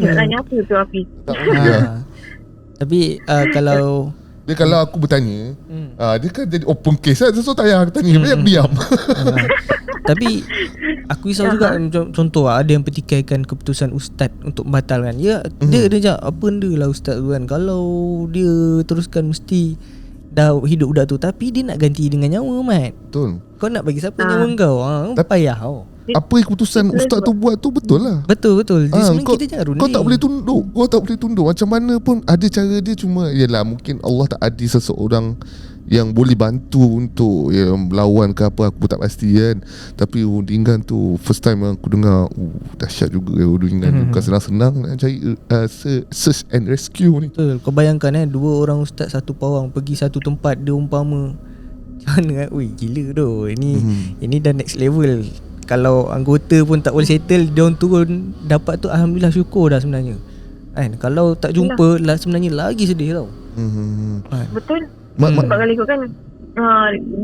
Nak tanya apa tu Hafiz? Tak boleh. Tapi kalau aku bertanya dia kan jadi open case kan. So tak payah aku tanya, banyak diam. Tapi aku risau juga. Contoh ada yang pertikaikan keputusan ustaz untuk membatalkan. Dia cakap apa benda lah ustaz tu kan. Kalau dia teruskan mesti dah hidup budak tu, tapi dia nak ganti dengan nyawa Mat. Betul. Kau nak bagi siapa nyawa kau? Payah kau. apa keputusan ustaz tu buat tu betul lah. Betul. Jadi sebenarnya kita jangan runding. Kau tak boleh tunduk. Kau tak boleh tunduk. Macam mana pun ada cara dia, cuma yalah mungkin Allah tak adil seseorang yang boleh bantu untuk melawan ke apa, aku pun tak pasti kan. Tapi rundingan tu first time aku dengar, dahsyat juga rundingan. Bukan senang-senang nak cari search and rescue ni. Betul. Kau bayangkan 2 orang ustaz satu pawang pergi satu tempat, dia umpama macam mana, ui gila tu. Ini dah next level. Kalau anggota pun tak boleh settle, dia orang turun dapat tu, alhamdulillah, syukur dah sebenarnya kan. Kalau tak jumpa lah, sebenarnya lagi sedih tau. Betul. Sebab kali ikut kan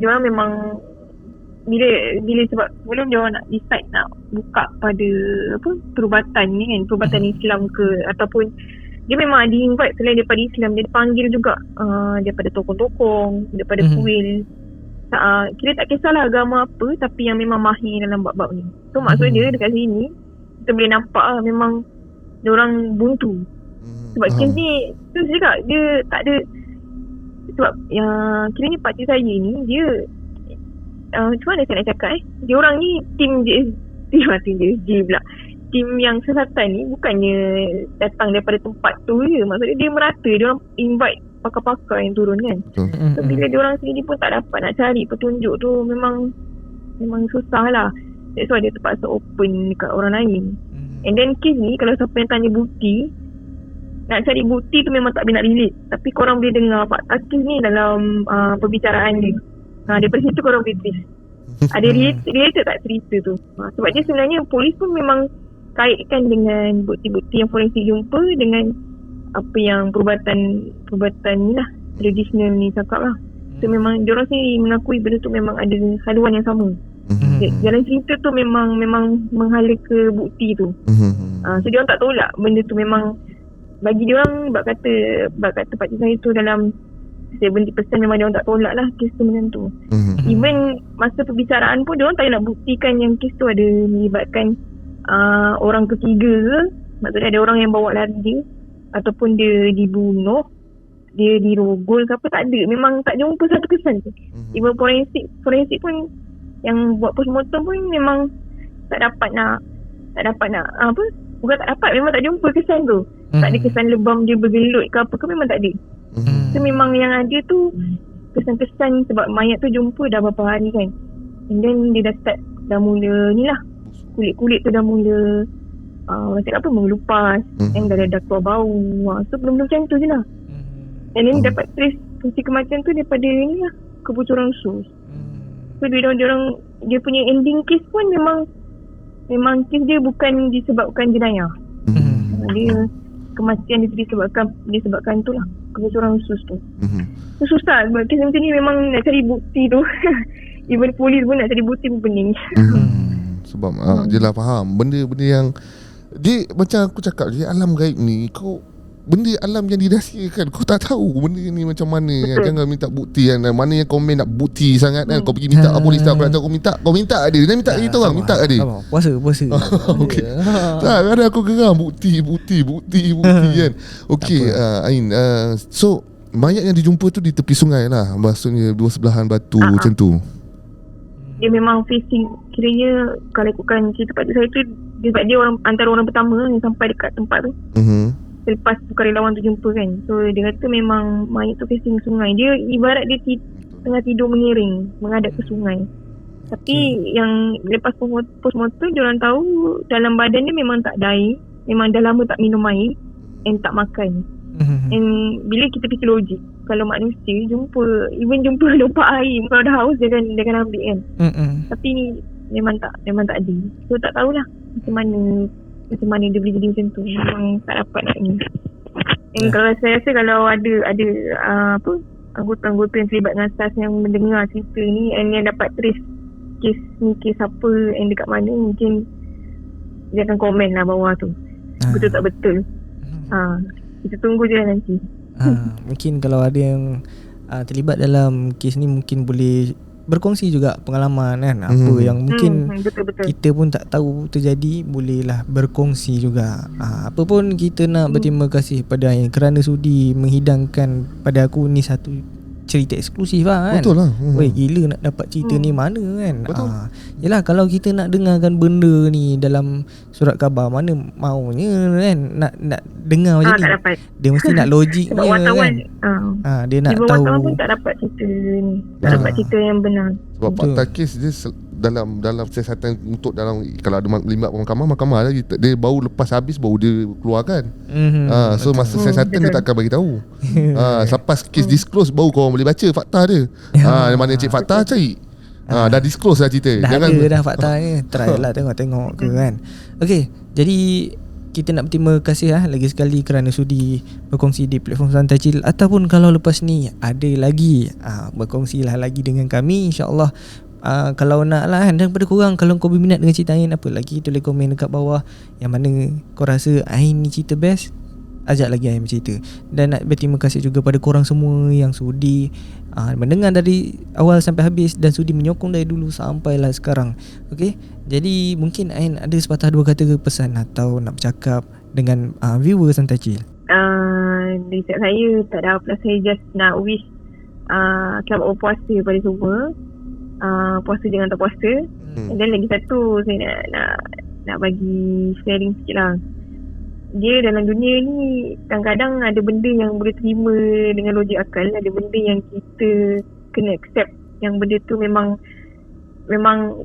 diorang memang bila sebab sebelum diorang nak decide nak buka pada perubatan ni kan, perubatan Islam ke, ataupun dia memang ada invite selain daripada Islam, dia panggil juga daripada tokong-tokong, daripada kuil. Kira tak kisahlah agama apa, tapi yang memang mahir dalam bab-bab ni. So maksudnya dekat sini kita boleh nampak memang diorang buntu. Sebab kes ni tu juga dia tak ada. Sebab kiranya pakcik saya ni dia macam mana saya nak cakap dia orang ni tim JSG pula. Tim yang sesatan ni bukannya datang daripada tempat tu je. Maksudnya dia merata, dia orang invite pakar-pakar yang turun kan. So bila dia orang sendiri pun tak dapat nak cari petunjuk tu, memang susah lah. That's why dia terpaksa open dekat orang lain. And then kes ni kalau siapa yang tanya bukti, nak cari bukti tu memang tak boleh nak relate. Tapi korang boleh dengar Pak Takis ni dalam perbicaraan dia. Daripada situ korang boleh twist. Ada related tak cerita tu. Sebab dia sebenarnya polis pun memang kaitkan dengan bukti-bukti yang forensik jumpa dengan apa yang perubatan ni lah, tradisional ni cakap lah. So memang diorang sendiri mengakui benda tu memang ada haluan yang sama. Jalan cerita tu memang menghala ke bukti tu. So diorang tak tolak benda tu. Memang bagi diorang bab kata pakcik saya tu dalam 70% memang diorang tak tolak lah kes tu macam tu. Even masa perbicaraan pun diorang tak nak buktikan yang kes tu ada melibatkan orang ketiga ke, maksudnya ada orang yang bawa lari dia, ataupun dia dibunuh, dia dirogol ke apa, tak ada. Memang tak jumpa satu kesan tu. Even forensik pun yang buat postmortem pun memang tak dapat nak apa, bukan tak dapat, memang tak jumpa kesan tu. Tak ada kesan lebam dia bergelut ke apa ke, memang tak ada. So memang yang ada tu kesan-kesan sebab mayat tu jumpa dah berapa hari kan. And then dia dah mula ni lah, kulit-kulit tu dah mula orang cakap apa, mengelupas. And dah keluar bau. So benda-benda macam tu je lah. And then dapat trace fungsi kematian tu daripada ni lah, kebocoran usus. So dia punya ending case pun memang kes dia bukan disebabkan jenayah. Dia kematian dia disebabkan tu lah, kebocoran usus tu. So susah sebab kes macam ni memang nak cari bukti tu. Even polis pun nak cari bukti pun pening. Sebab je lah faham benda-benda yang dia macam aku cakap, dia alam gaib ni, kau benda alam yang dirahsiakan, kau tak tahu benda ni macam mana kan. Jangan minta bukti kan. Mana yang komen nak bukti sangat kan, kau pergi minta polis tak pernah tahu, kau minta ada. Dia minta kita orang, minta ada. Puasa. Okey. Tak ada, aku geram bukti kan. Okey, Ain, so mayat yang dijumpa tu di tepi sungai lah, maksudnya dua sebelahan batu macam tu. Dia memang facing, kiranya kalau ikutkan cerita pakcik saya tu, sebab dia antara orang pertama yang sampai dekat tempat tu. Selepas sukarelawan tu jumpa kan. So dia kata memang mayat tu facing sungai. Dia ibarat dia tengah tidur mengiring menghadap ke sungai. Tapi yang lepas postmortem dia orang tahu dalam badan dia memang tak ada air. Memang dah lama tak minum air and tak makan. And bila kita fikir logik, kalau manusia jumpa lupa air, kalau dah haus dia akan ambil kan. Tapi ni memang tak ada. So tak tahulah macam mana dia boleh jadi macam tu. Memang tak dapat nak ni. And kalau saya rasa kalau ada anggota-anggota yang terlibat dengan SAS yang mendengar cerita ni and yang dapat trace kes apa and dekat mana, mungkin dia akan komen lah bawah tu. Betul tak betul. Kita tunggu je lah nanti. Mungkin kalau ada yang terlibat dalam kes ni, mungkin boleh berkongsi juga pengalaman kan. Apa yang mungkin betul. kita pun tak tahu terjadi, bolehlah berkongsi juga. Apa pun kita nak berterima kasih pada Ain kerana sudi menghidangkan pada aku ni satu cerita eksklusif lah kan. Betul lah. Weh gila nak dapat cerita ni mana kan. Betul. Yelah kalau kita nak dengarkan benda ni dalam surat khabar, mana maunya kan nak dengar macam ni. Tak dapat. Dia mesti nak logiknya Sebab wartawan kan. Dia nak Tiba tahu. wartawan pun tak dapat cerita ni. Tak dapat cerita yang benar. Sebab Betul. fakta kes dia dalam siasatan untuk dalam kalau ada limat mahkamah lagi dia baru lepas habis baru dia keluarkan. So masa siasatan dia takkan bagi tahu. Selepas kes disclose baru korang boleh baca fakta dia. Mana cik fakta cari. Dah disclose dah cerita. Dah ada dah faktanya. Try lah tengok ke kan. Okay, jadi kita nak berterima kasih lagi sekali kerana sudi berkongsi di platform Santai Chill. Ataupun kalau lepas ni ada lagi berkongsilah lagi dengan kami, InsyaAllah. Kalau nak lah kan, daripada korang, kalau kau berminat dengan cerita Ain apa lagi, tulis komen dekat bawah yang mana kau rasa Ain ni cerita best, ajak lagi Ain bercerita. Dan nak berterima kasih juga pada korang semua yang sudi mendengar dari awal sampai habis dan sudi menyokong dari dulu sampailah sekarang. Okay, jadi mungkin Ain ada sepatah dua kata pesan atau nak bercakap dengan viewer Santai Chill. Dari saya tak ada apa, saya just nak wish selamat berpuasa pada semua. Puasa jangan tak puasa. Dan lagi satu saya nak bagi sharing sikit lah. Dia dalam dunia ni kadang-kadang ada benda yang boleh terima dengan logik akal, ada benda yang kita kena accept, yang benda tu memang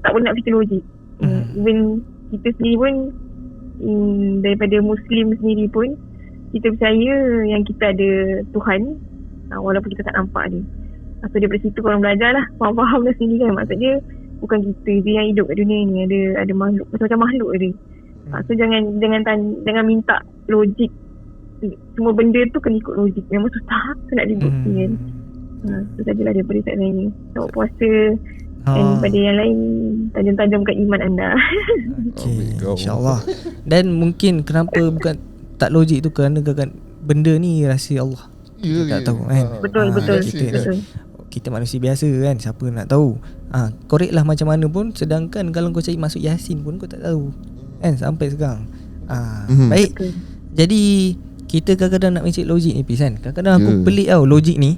tak boleh nak fikir logik. Even kita sendiri pun daripada Muslim sendiri pun kita percaya yang kita ada Tuhan, walaupun kita tak nampak dia. So daripada situ korang belajar lah, faham lah sendiri kan. Maksudnya bukan kita je yang hidup kat dunia ni, ada makhluk, macam-macam makhluk ada. So jangan minta logik. Semua benda tu kena ikut logik. Memang susah nak dibukti kan. Itu sajalah daripada saya ni. Selamat puasa. Dan pada yang lain, tajam-tajamkan iman anda. Okay, InsyaAllah. Dan mungkin kenapa bukan tak logik tu, kerana benda ni rahsia Allah. Kita tak tahu kan. Betul. Kita manusia biasa kan, siapa nak tahu. Korek lah macam mana pun. Sedangkan kalau kau cari masuk Yasin pun kau tak tahu kan sampai sekarang. Baik. Jadi kita kadang-kadang nak mencari logik ni Pis kan. Kadang-kadang aku pelik tau logik ni.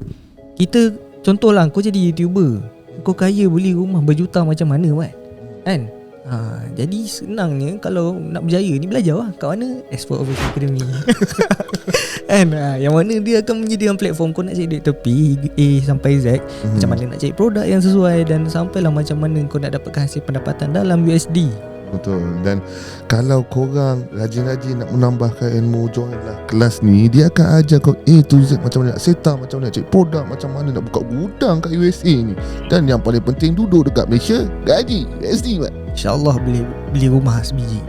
Kita contohlah kau jadi YouTuber, kau kaya beli rumah berjuta macam mana kan. Jadi senangnya kalau nak berjaya ni belajar lah kat mana? Export Office Academy. Kan? Yang mana dia akan menyediakan platform kau nak cari duit tepi A sampai Z. Macam mana nak cari produk yang sesuai, dan sampailah macam mana kau nak dapatkan hasil pendapatan dalam USD. Betul. Dan kalau korang rajin-rajin nak menambahkan ilmu, joinlah kelas ni. Dia akan ajar kau A to Z, macam mana nak set up, macam mana nak cari produk, macam mana nak buka gudang kat USA ni. Dan yang paling penting, duduk dekat Malaysia, gaji USD InsyaAllah beli rumah sebiji.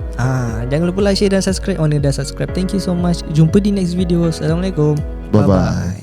Jangan lupa like, share dan subscribe. Mana dah subscribe, thank you so much. Jumpa di next video. Assalamualaikum. Bye-bye.